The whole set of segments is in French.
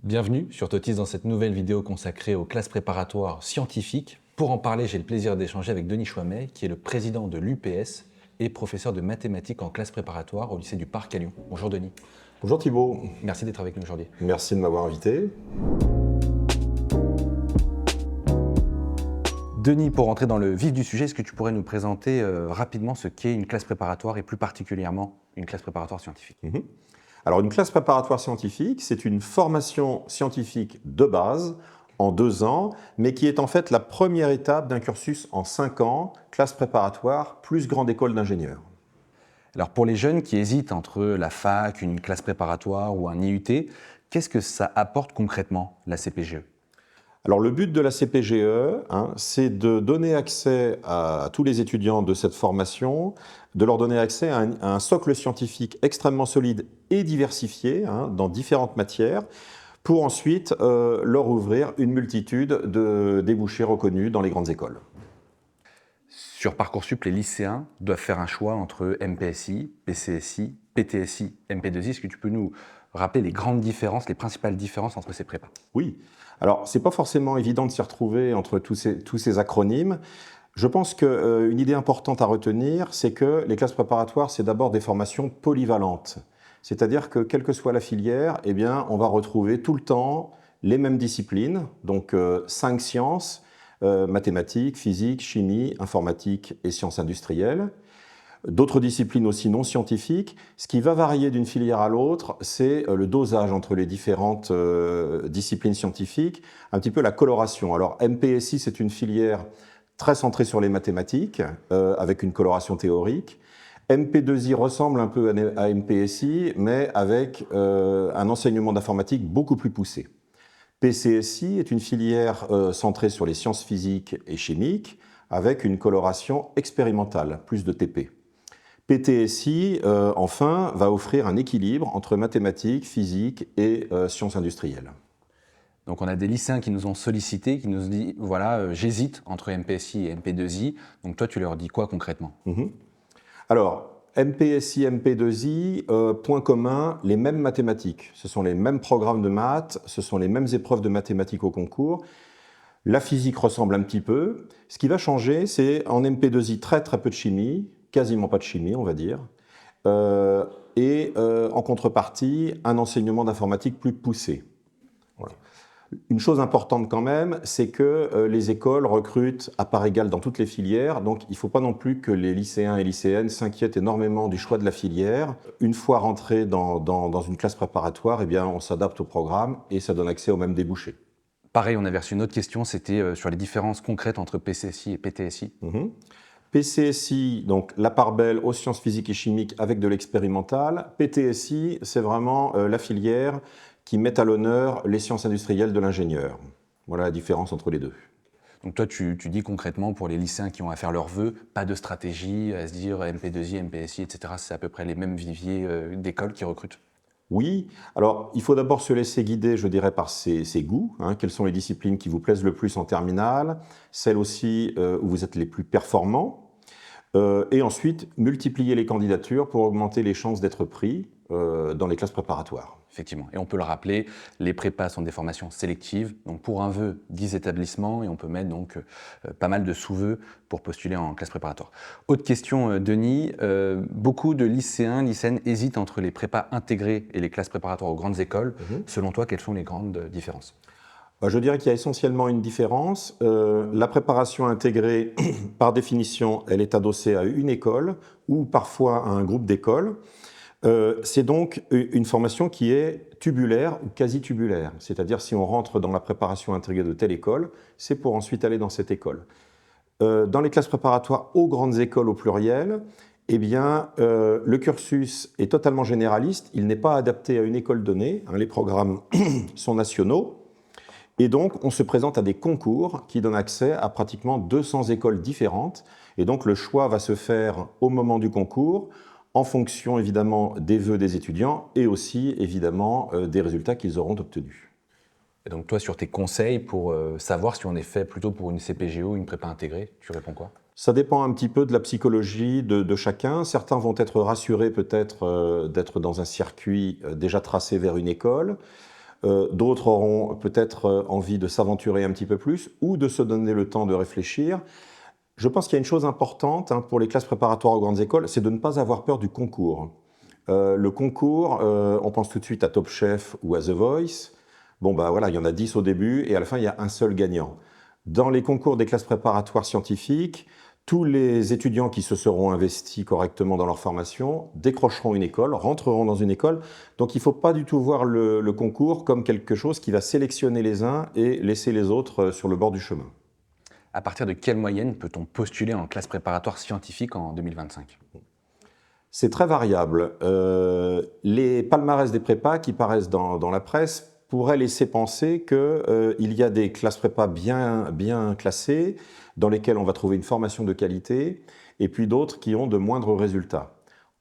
Bienvenue sur Totis dans cette nouvelle vidéo consacrée aux classes préparatoires scientifiques. Pour en parler, j'ai le plaisir d'échanger avec Denis Chouamet, qui est le président de l'UPS et professeur de mathématiques en classe préparatoire au lycée du Parc à Lyon. Bonjour Denis. Bonjour Thibault. Merci d'être avec nous aujourd'hui. Merci de m'avoir invité. Denis, pour entrer dans le vif du sujet, est-ce que tu pourrais nous présenter rapidement ce qu'est une classe préparatoire et plus particulièrement une classe préparatoire scientifique? Alors une classe préparatoire scientifique, c'est une formation scientifique de base en 2 ans, mais qui est en fait la première étape d'un cursus en 5 ans, classe préparatoire plus grande école d'ingénieurs. Alors pour les jeunes qui hésitent entre la fac, une classe préparatoire ou un IUT, qu'est-ce que ça apporte concrètement, la CPGE? Alors le but de la CPGE, c'est de donner accès à tous les étudiants de cette formation, de leur donner accès à un socle scientifique extrêmement solide et diversifié dans différentes matières, pour ensuite leur ouvrir une multitude de débouchés reconnus dans les grandes écoles. Sur Parcoursup, les lycéens doivent faire un choix entre MPSI, PCSI, PTSI, MP2I. Est-ce que tu peux nous rappeler les grandes différences, les principales différences entre ces prépas? Oui, alors c'est pas forcément évident de s'y retrouver entre tous ces acronymes. Je pense qu'une idée importante à retenir, c'est que les classes préparatoires, c'est d'abord des formations polyvalentes. C'est-à-dire que quelle que soit la filière, eh bien, on va retrouver tout le temps les mêmes disciplines, donc 5 sciences, mathématiques, physique, chimie, informatique et sciences industrielles. D'autres disciplines aussi non scientifiques. Ce qui va varier d'une filière à l'autre, c'est le dosage entre les différentes disciplines scientifiques, un petit peu la coloration. Alors MPSI, c'est une filière très centrée sur les mathématiques, avec une coloration théorique. MP2I ressemble un peu à MPSI, mais avec un enseignement d'informatique beaucoup plus poussé. PCSI est une filière centrée sur les sciences physiques et chimiques, avec une coloration expérimentale, plus de TP. PTSI, enfin, va offrir un équilibre entre mathématiques, physique et sciences industrielles. Donc on a des lycéens qui nous ont sollicités, qui nous disent, voilà, j'hésite entre MPSI et MP2I. Donc toi, tu leur dis quoi concrètement? Alors, MPSI, MP2I, point commun, les mêmes mathématiques. Ce sont les mêmes programmes de maths, ce sont les mêmes épreuves de mathématiques au concours. La physique ressemble un petit peu. Ce qui va changer, c'est en MP2I très peu de chimie, quasiment pas de chimie, on va dire, et en contrepartie, un enseignement d'informatique plus poussé. Voilà. Une chose importante quand même, c'est que les écoles recrutent à part égale dans toutes les filières, donc il ne faut pas non plus que les lycéens et lycéennes s'inquiètent énormément du choix de la filière. Une fois rentrés dans une classe préparatoire, eh bien, on s'adapte au programme et ça donne accès aux mêmes débouchés. Pareil, on avait reçu une autre question, c'était sur les différences concrètes entre PCSI et PTSI. PCSI, donc la part belle aux sciences physiques et chimiques avec de l'expérimental. PTSI, c'est vraiment la filière qui met à l'honneur les sciences industrielles de l'ingénieur. Voilà la différence entre les deux. Donc toi, tu dis concrètement pour les lycéens qui ont à faire leurs vœux, pas de stratégie à se dire MP2I, MPSI, etc. C'est à peu près les mêmes viviers d'écoles qui recrutent? Oui, alors il faut d'abord se laisser guider, je dirais, par ses goûts. Quelles sont les disciplines qui vous plaisent le plus en terminale, celles aussi où vous êtes les plus performants. Et ensuite, multiplier les candidatures pour augmenter les chances d'être pris dans les classes préparatoires. Effectivement. Et on peut le rappeler, les prépas sont des formations sélectives. Donc pour un vœu, 10 établissements et on peut mettre donc pas mal de sous-vœux pour postuler en classe préparatoire. Autre question, Denis. Beaucoup de lycéens, lycéennes hésitent entre les prépas intégrés et les classes préparatoires aux grandes écoles. Selon toi, quelles sont les grandes différences? Je dirais qu'il y a essentiellement une différence. La préparation intégrée, par définition, elle est adossée à une école ou parfois à un groupe d'écoles. C'est donc une formation qui est tubulaire ou quasi-tubulaire. C'est-à-dire si on rentre dans la préparation intégrée de telle école, c'est pour ensuite aller dans cette école. Dans les classes préparatoires aux grandes écoles au pluriel, eh bien, le cursus est totalement généraliste. Il n'est pas adapté à une école donnée. Les programmes sont nationaux. Et donc, on se présente à des concours qui donnent accès à pratiquement 200 écoles différentes. Et donc, le choix va se faire au moment du concours, en fonction évidemment des vœux des étudiants et aussi évidemment des résultats qu'ils auront obtenus. Et donc toi, sur tes conseils pour savoir si on est fait plutôt pour une CPGE ou une prépa intégrée, tu réponds quoi? Ça dépend un petit peu de la psychologie de chacun. Certains vont être rassurés peut-être d'être dans un circuit déjà tracé vers une école. D'autres auront peut-être envie de s'aventurer un petit peu plus ou de se donner le temps de réfléchir. Je pense qu'il y a une chose importante pour les classes préparatoires aux grandes écoles, c'est de ne pas avoir peur du concours. Le concours, on pense tout de suite à Top Chef ou à The Voice. Bon, bah voilà, il y en a 10 au début et à la fin, il y a un seul gagnant. Dans les concours des classes préparatoires scientifiques, tous les étudiants qui se seront investis correctement dans leur formation décrocheront une école, rentreront dans une école. Donc il ne faut pas du tout voir le concours comme quelque chose qui va sélectionner les uns et laisser les autres sur le bord du chemin. À partir de quelle moyenne peut-on postuler en classe préparatoire scientifique en 2025? C'est très variable. Les palmarès des prépas qui paraissent dans la presse pourraient laisser penser qu'il y a des classes prépa bien classées, dans lesquelles on va trouver une formation de qualité, et puis d'autres qui ont de moindres résultats.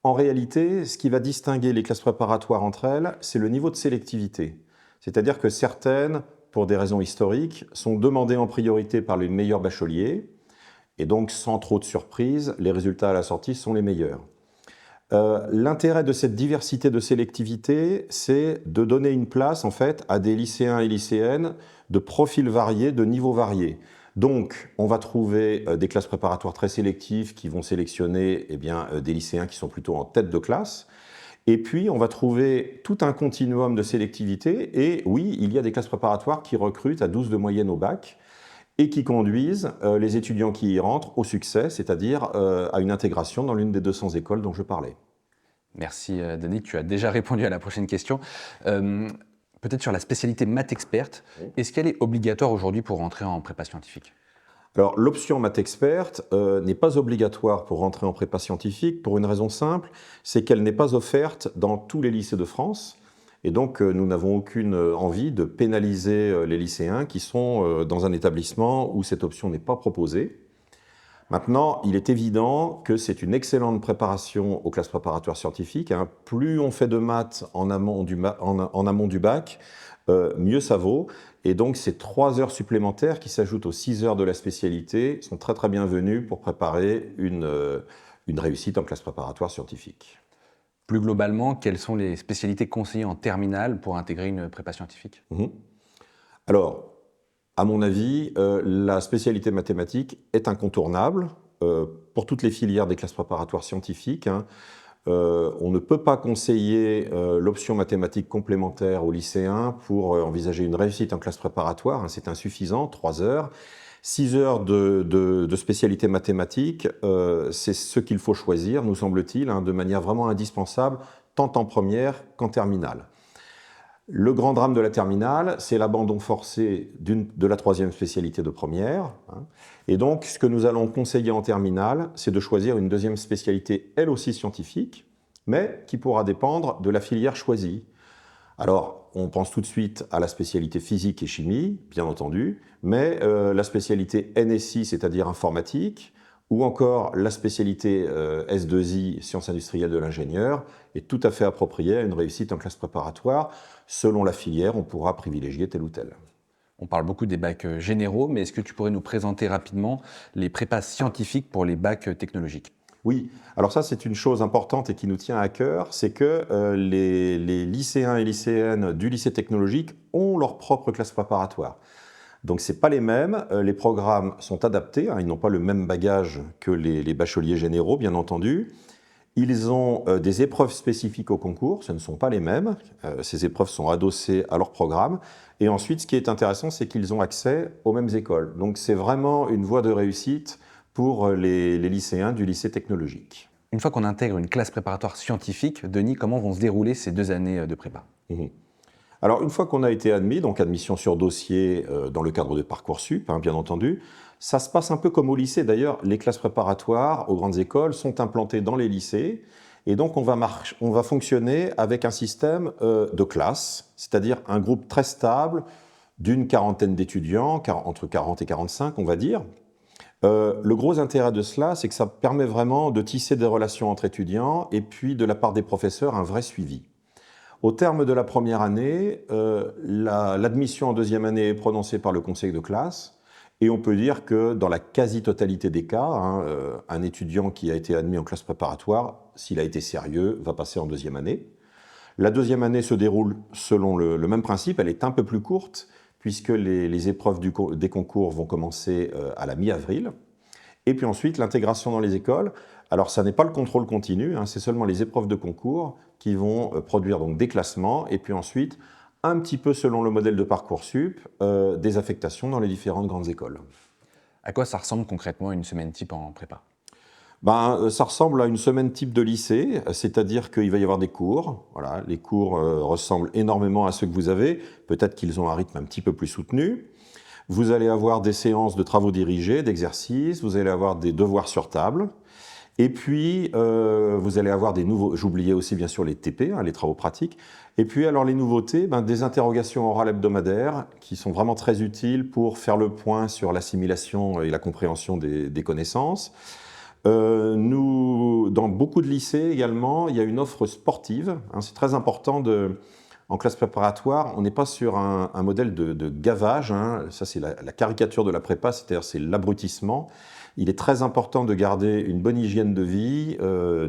En réalité, ce qui va distinguer les classes préparatoires entre elles, c'est le niveau de sélectivité. C'est-à-dire que certaines, pour des raisons historiques, sont demandées en priorité par les meilleurs bacheliers, et donc sans trop de surprise, les résultats à la sortie sont les meilleurs. L'intérêt de cette diversité de sélectivité, c'est de donner une place en fait à des lycéens et lycéennes de profils variés, de niveaux variés. Donc, on va trouver des classes préparatoires très sélectives qui vont sélectionner des lycéens qui sont plutôt en tête de classe. Et puis, on va trouver tout un continuum de sélectivité. Et oui, il y a des classes préparatoires qui recrutent à 12 de moyenne au bac et qui conduisent les étudiants qui y rentrent au succès, c'est-à-dire à une intégration dans l'une des 200 écoles dont je parlais. Merci Denis, tu as déjà répondu à la prochaine question. Peut-être sur la spécialité maths experte, est-ce qu'elle est obligatoire aujourd'hui pour rentrer en prépa scientifique? Alors, l'option maths experte n'est pas obligatoire pour rentrer en prépa scientifique pour une raison simple, c'est qu'elle n'est pas offerte dans tous les lycées de France. Et donc, nous n'avons aucune envie de pénaliser les lycéens qui sont dans un établissement où cette option n'est pas proposée. Maintenant, il est évident que c'est une excellente préparation aux classes préparatoires scientifiques. Plus on fait de maths en amont du bac, mieux ça vaut. Et donc, ces 3 heures supplémentaires qui s'ajoutent aux 6 heures de la spécialité sont très très bienvenues pour préparer une réussite en classe préparatoire scientifique. Plus globalement, quelles sont les spécialités conseillées en terminale pour intégrer une prépa scientifique? Alors, à mon avis, la spécialité mathématique est incontournable pour toutes les filières des classes préparatoires scientifiques. On ne peut pas conseiller l'option mathématique complémentaire aux lycéens pour envisager une réussite en classe préparatoire. C'est insuffisant, 3 heures. 6 heures de spécialité mathématique, c'est ce qu'il faut choisir, nous semble-t-il, de manière vraiment indispensable, tant en première qu'en terminale. Le grand drame de la terminale, c'est l'abandon forcé de la 3e spécialité de première. Et donc, ce que nous allons conseiller en terminale, c'est de choisir une 2e spécialité, elle aussi scientifique, mais qui pourra dépendre de la filière choisie. Alors, on pense tout de suite à la spécialité physique et chimie, bien entendu, mais la spécialité NSI, c'est-à-dire informatique, ou encore la spécialité S2I, sciences industrielles de l'ingénieur, est tout à fait appropriée à une réussite en classe préparatoire. Selon la filière, on pourra privilégier telle ou telle. On parle beaucoup des bacs généraux, mais est-ce que tu pourrais nous présenter rapidement les prépas scientifiques pour les bacs technologiques? Oui, alors ça c'est une chose importante et qui nous tient à cœur, c'est que les lycéens et lycéennes du lycée technologique ont leur propre classe préparatoire. Donc ce n'est pas les mêmes, les programmes sont adaptés, ils n'ont pas le même bagage que les bacheliers généraux bien entendu. Ils ont des épreuves spécifiques au concours, ce ne sont pas les mêmes, ces épreuves sont adossées à leur programme. Et ensuite ce qui est intéressant, c'est qu'ils ont accès aux mêmes écoles. Donc c'est vraiment une voie de réussite pour les lycéens du lycée technologique. Une fois qu'on intègre une classe préparatoire scientifique, Denis, comment vont se dérouler ces 2 années de prépa? Alors, une fois qu'on a été admis, donc admission sur dossier dans le cadre de Parcoursup, bien entendu, ça se passe un peu comme au lycée. D'ailleurs, les classes préparatoires aux grandes écoles sont implantées dans les lycées. Et donc, on va fonctionner avec un système de classe, c'est-à-dire un groupe très stable d'une quarantaine d'étudiants, entre 40 et 45, on va dire. Le gros intérêt de cela, c'est que ça permet vraiment de tisser des relations entre étudiants et puis, de la part des professeurs, un vrai suivi. Au terme de la première année, l'admission en 2e année est prononcée par le conseil de classe et on peut dire que dans la quasi-totalité des cas, un étudiant qui a été admis en classe préparatoire, s'il a été sérieux, va passer en 2e année. La deuxième année se déroule selon le même principe, elle est un peu plus courte, puisque les épreuves des concours vont commencer à la mi-avril. Et puis ensuite, l'intégration dans les écoles. Alors, ça n'est pas le contrôle continu, hein, c'est seulement les épreuves de concours qui vont produire donc des classements, et puis ensuite, un petit peu selon le modèle de Parcoursup, des affectations dans les différentes grandes écoles. À quoi ça ressemble concrètement une semaine type en prépa? Ça ressemble à une semaine type de lycée, c'est-à-dire qu'il va y avoir des cours. Voilà, les cours ressemblent énormément à ceux que vous avez, peut-être qu'ils ont un rythme un petit peu plus soutenu. Vous allez avoir des séances de travaux dirigés, d'exercices, vous allez avoir des devoirs sur table, et puis vous allez avoir des nouveaux, j'oubliais aussi bien sûr les TP, hein, les travaux pratiques, et puis alors les nouveautés, des interrogations orales hebdomadaires qui sont vraiment très utiles pour faire le point sur l'assimilation et la compréhension des connaissances. Dans beaucoup de lycées également, il y a une offre sportive, hein, c'est très important en classe préparatoire, on n'est pas sur un modèle de gavage, hein. Ça c'est la caricature de la prépa, c'est-à-dire c'est l'abrutissement. Il est très important de garder une bonne hygiène de vie,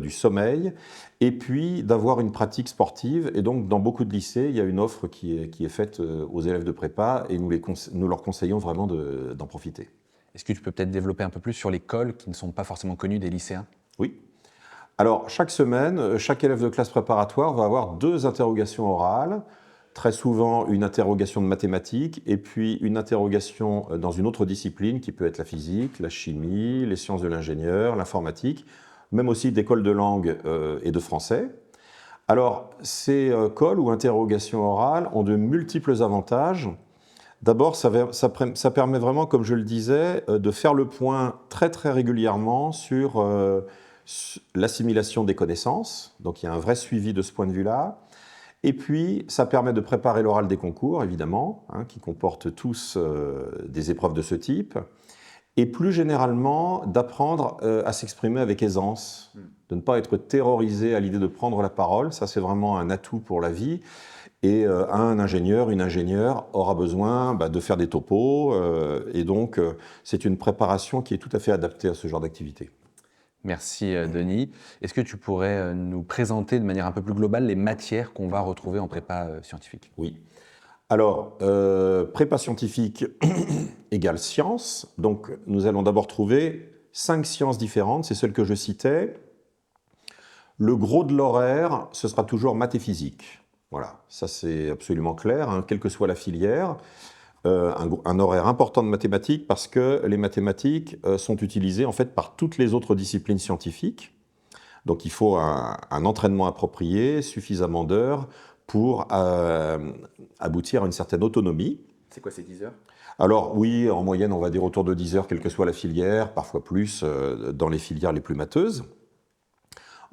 du sommeil, et puis d'avoir une pratique sportive. Et donc dans beaucoup de lycées, il y a une offre qui est faite aux élèves de prépa, et nous leur conseillons vraiment d'en profiter. Est-ce que tu peux peut-être développer un peu plus sur les cols qui ne sont pas forcément connus des lycéens? Oui. Alors, chaque semaine, chaque élève de classe préparatoire va avoir 2 interrogations orales, très souvent une interrogation de mathématiques et puis une interrogation dans une autre discipline qui peut être la physique, la chimie, les sciences de l'ingénieur, l'informatique, même aussi d'école de langue et de français. Alors, ces cols ou interrogations orales ont de multiples avantages. D'abord, ça permet vraiment, comme je le disais, de faire le point très très régulièrement sur l'assimilation des connaissances. Donc il y a un vrai suivi de ce point de vue-là. Et puis, ça permet de préparer l'oral des concours, évidemment, hein, qui comportent tous des épreuves de ce type. Et plus généralement, d'apprendre à s'exprimer avec aisance, de ne pas être terrorisé à l'idée de prendre la parole. Ça, c'est vraiment un atout pour la vie. Et un ingénieur, une ingénieure aura besoin de faire des topos. Et donc, c'est une préparation qui est tout à fait adaptée à ce genre d'activité. Merci Denis. Est-ce que tu pourrais nous présenter de manière un peu plus globale les matières qu'on va retrouver en prépa scientifique? Oui. Alors, prépa scientifique égale sciences. Donc, nous allons d'abord trouver 5 sciences différentes, c'est celles que je citais. Le gros de l'horaire, ce sera toujours maths et physique. Voilà, ça c'est absolument clair, hein, quelle que soit la filière. Un horaire important de mathématiques parce que les mathématiques sont utilisées en fait par toutes les autres disciplines scientifiques. Donc il faut un entraînement approprié, suffisamment d'heures pour aboutir à une certaine autonomie. C'est quoi ces 10 heures? Alors oui, en moyenne on va dire autour de 10 heures, quelle que soit la filière, parfois plus dans les filières les plus matheuses.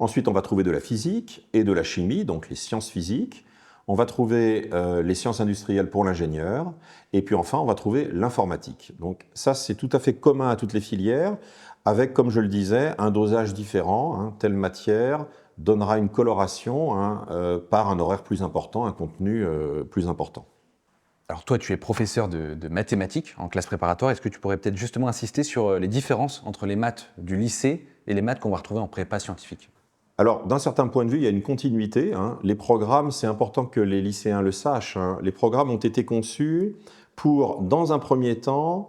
Ensuite on va trouver de la physique et de la chimie, donc les sciences physiques. On va trouver les sciences industrielles pour l'ingénieur, et puis enfin on va trouver l'informatique. Donc ça c'est tout à fait commun à toutes les filières, avec, comme je le disais, un dosage différent, hein. Telle matière donnera une coloration par un horaire plus important, un contenu plus important. Alors toi, tu es professeur de mathématiques en classe préparatoire. Est-ce que tu pourrais peut-être justement insister sur les différences entre les maths du lycée et les maths qu'on va retrouver en prépa scientifique? Alors, d'un certain point de vue, il y a une continuité, hein. Les programmes, c'est important que les lycéens le sachent, hein. Les programmes ont été conçus pour, dans un premier temps,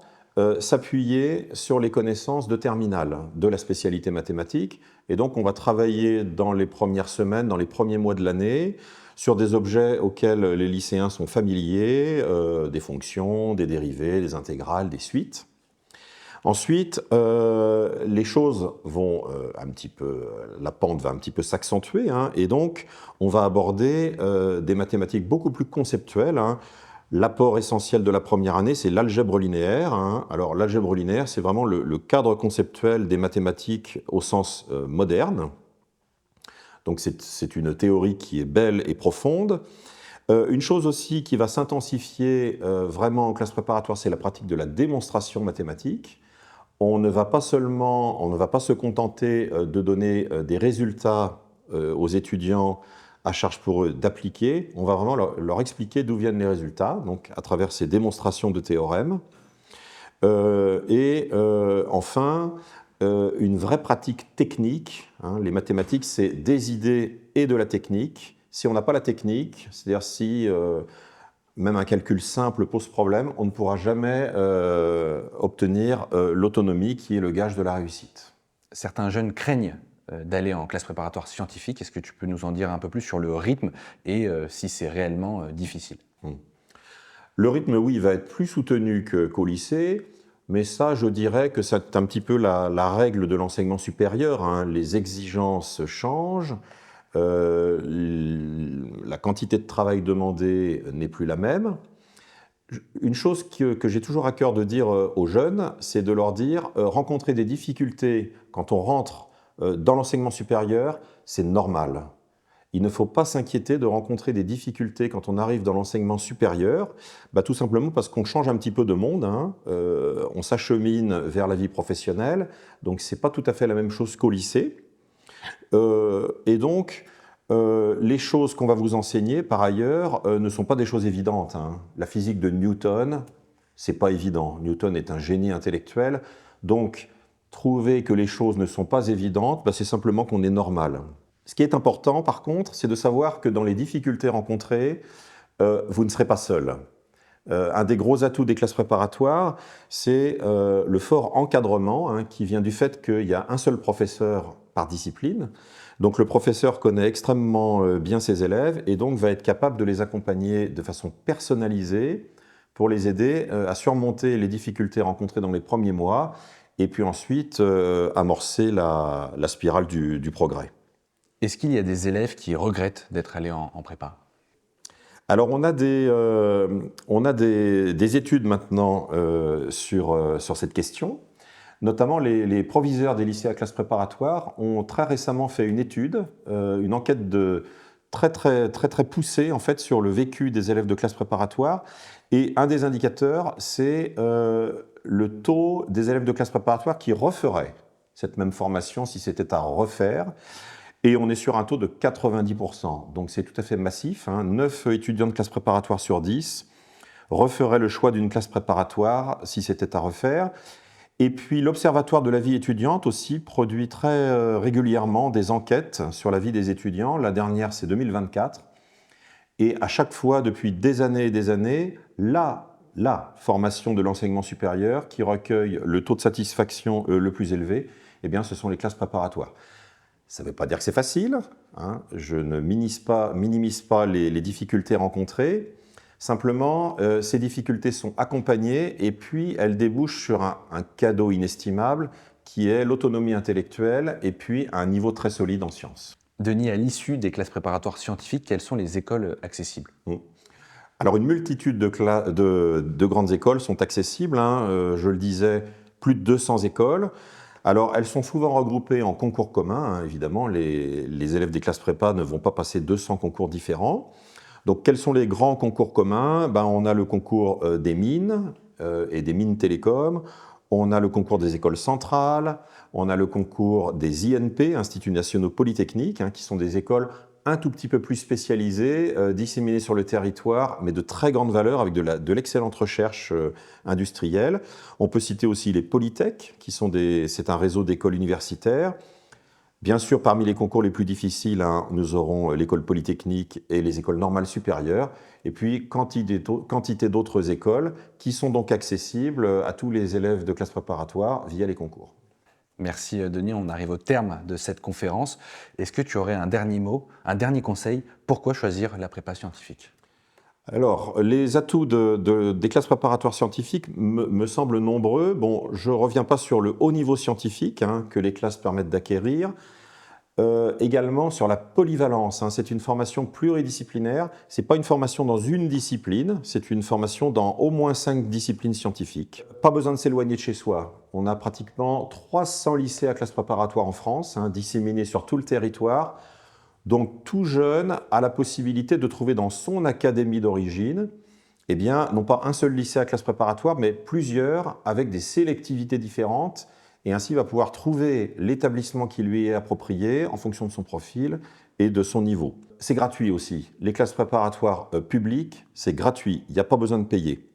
s'appuyer sur les connaissances de terminale de la spécialité mathématique. Et donc, on va travailler dans les premières semaines, dans les premiers mois de l'année, sur des objets auxquels les lycéens sont familiers, des fonctions, des dérivées, des intégrales, des suites. Ensuite, les choses vont la pente va un petit peu s'accentuer, hein, et donc on va aborder des mathématiques beaucoup plus conceptuelles, hein. L'apport essentiel de la première année, c'est l'algèbre linéaire, hein. Alors l'algèbre linéaire, c'est vraiment le cadre conceptuel des mathématiques au sens moderne. Donc c'est une théorie qui est belle et profonde. Une chose aussi qui va s'intensifier vraiment en classe préparatoire, c'est la pratique de la démonstration mathématique. On ne va pas se contenter de donner des résultats aux étudiants à charge pour eux d'appliquer. On va vraiment leur expliquer d'où viennent les résultats, donc à travers ces démonstrations de théorèmes. Enfin, une vraie pratique technique, hein. Les mathématiques, c'est des idées et de la technique. Si on n'a pas la technique, c'est-à-dire si même un calcul simple pose problème, on ne pourra jamais obtenir l'autonomie qui est le gage de la réussite. Certains jeunes craignent d'aller en classe préparatoire scientifique. Est-ce que tu peux nous en dire un peu plus sur le rythme et si c'est réellement difficile? Le rythme, oui, va être plus soutenu qu'au lycée, mais ça, je dirais que c'est un petit peu la règle de l'enseignement supérieur, hein. Les exigences changent, la quantité de travail demandée n'est plus la même. Une chose que j'ai toujours à cœur de dire aux jeunes, c'est de leur dire rencontrer des difficultés quand on rentre dans l'enseignement supérieur, c'est normal. Il ne faut pas s'inquiéter de rencontrer des difficultés quand on arrive dans l'enseignement supérieur, tout simplement parce qu'on change un petit peu de monde, hein. On s'achemine vers la vie professionnelle, donc ce n'est pas tout à fait la même chose qu'au lycée. Et donc, les choses qu'on va vous enseigner, par ailleurs, ne sont pas des choses évidentes, hein. La physique de Newton, c'est pas évident. Newton est un génie intellectuel, donc trouver que les choses ne sont pas évidentes, c'est simplement qu'on est normal. Ce qui est important, par contre, c'est de savoir que dans les difficultés rencontrées, vous ne serez pas seul. Un des gros atouts des classes préparatoires, c'est le fort encadrement, hein, qui vient du fait qu'il y a un seul professeur par discipline. Donc le professeur connaît extrêmement bien ses élèves et donc va être capable de les accompagner de façon personnalisée pour les aider à surmonter les difficultés rencontrées dans les premiers mois et puis ensuite amorcer la spirale du progrès. Est-ce qu'il y a des élèves qui regrettent d'être allés en prépa? Alors on a des études maintenant sur cette question. Notamment les proviseurs des lycées à classe préparatoire ont très récemment fait une étude, une enquête très poussée en fait, sur le vécu des élèves de classe préparatoire. Et un des indicateurs, c'est le taux des élèves de classe préparatoire qui referaient cette même formation si c'était à refaire. Et on est sur un taux de 90%. Donc c'est tout à fait massif, hein. 9 étudiants de classe préparatoire sur 10 referaient le choix d'une classe préparatoire si c'était à refaire. Et puis l'Observatoire de la vie étudiante aussi produit très régulièrement des enquêtes sur la vie des étudiants. La dernière, c'est 2024. Et à chaque fois, depuis des années et des années, la formation de l'enseignement supérieur qui recueille le taux de satisfaction le plus élevé, eh bien, ce sont les classes préparatoires. Ça ne veut pas dire que c'est facile, hein. Je ne minimise pas les difficultés rencontrées. Simplement, ces difficultés sont accompagnées et puis elles débouchent sur un cadeau inestimable qui est l'autonomie intellectuelle et puis un niveau très solide en sciences. Denis, à l'issue des classes préparatoires scientifiques, quelles sont les écoles accessibles? Alors, une multitude de grandes écoles sont accessibles, hein. Je le disais, plus de 200 écoles. Alors, elles sont souvent regroupées en concours communs, hein. Évidemment, les élèves des classes prépa ne vont pas passer 200 concours différents. Donc, quels sont les grands concours communs? On a le concours des mines et des mines télécom, on a le concours des écoles centrales, on a le concours des INP, Instituts nationaux polytechniques, hein, qui sont des écoles un tout petit peu plus spécialisées, disséminées sur le territoire, mais de très grande valeur, avec de l'excellente recherche industrielle. On peut citer aussi les polytech, c'est un réseau d'écoles universitaires. Bien sûr, parmi les concours les plus difficiles, hein, nous aurons l'école polytechnique et les écoles normales supérieures, et puis quantité d'autres écoles qui sont donc accessibles à tous les élèves de classe préparatoire via les concours. Merci Denis, on arrive au terme de cette conférence. Est-ce que tu aurais un dernier mot, un dernier conseil? Pourquoi choisir la prépa scientifique? Alors, les atouts des classes préparatoires scientifiques me semblent nombreux. Bon, je ne reviens pas sur le haut niveau scientifique, hein, que les classes permettent d'acquérir. Également sur la polyvalence, hein, c'est une formation pluridisciplinaire. Ce n'est pas une formation dans une discipline, c'est une formation dans au moins 5 disciplines scientifiques. Pas besoin de s'éloigner de chez soi. On a pratiquement 300 lycées à classe préparatoire en France, hein, disséminés sur tout le territoire. Donc tout jeune a la possibilité de trouver dans son académie d'origine, eh bien, non pas un seul lycée à classe préparatoire, mais plusieurs avec des sélectivités différentes, et ainsi va pouvoir trouver l'établissement qui lui est approprié en fonction de son profil et de son niveau. C'est gratuit aussi. Les classes préparatoires publiques, c'est gratuit, il n'y a pas besoin de payer.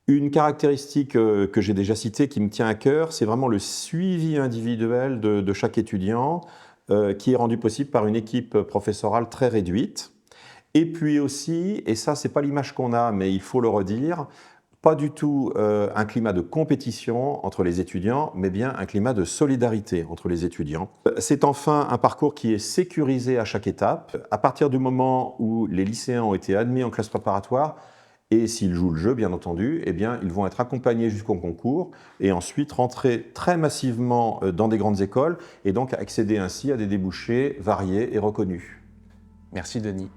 Une caractéristique que j'ai déjà citée qui me tient à cœur, c'est vraiment le suivi individuel de chaque étudiant. qui est rendue possible par une équipe professorale très réduite. Et puis aussi, et ça c'est pas l'image qu'on a, mais il faut le redire, pas du tout un climat de compétition entre les étudiants, mais bien un climat de solidarité entre les étudiants. C'est enfin un parcours qui est sécurisé à chaque étape. À partir du moment où les lycéens ont été admis en classe préparatoire, et s'ils jouent le jeu, bien entendu, eh bien, ils vont être accompagnés jusqu'au concours et ensuite rentrer très massivement dans des grandes écoles et donc accéder ainsi à des débouchés variés et reconnus. Merci Denis.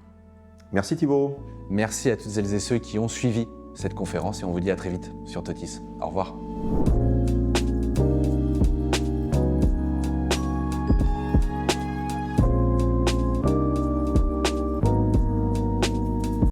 Merci Thibaut. Merci à toutes celles et ceux qui ont suivi cette conférence et on vous dit à très vite sur Totis. Au revoir.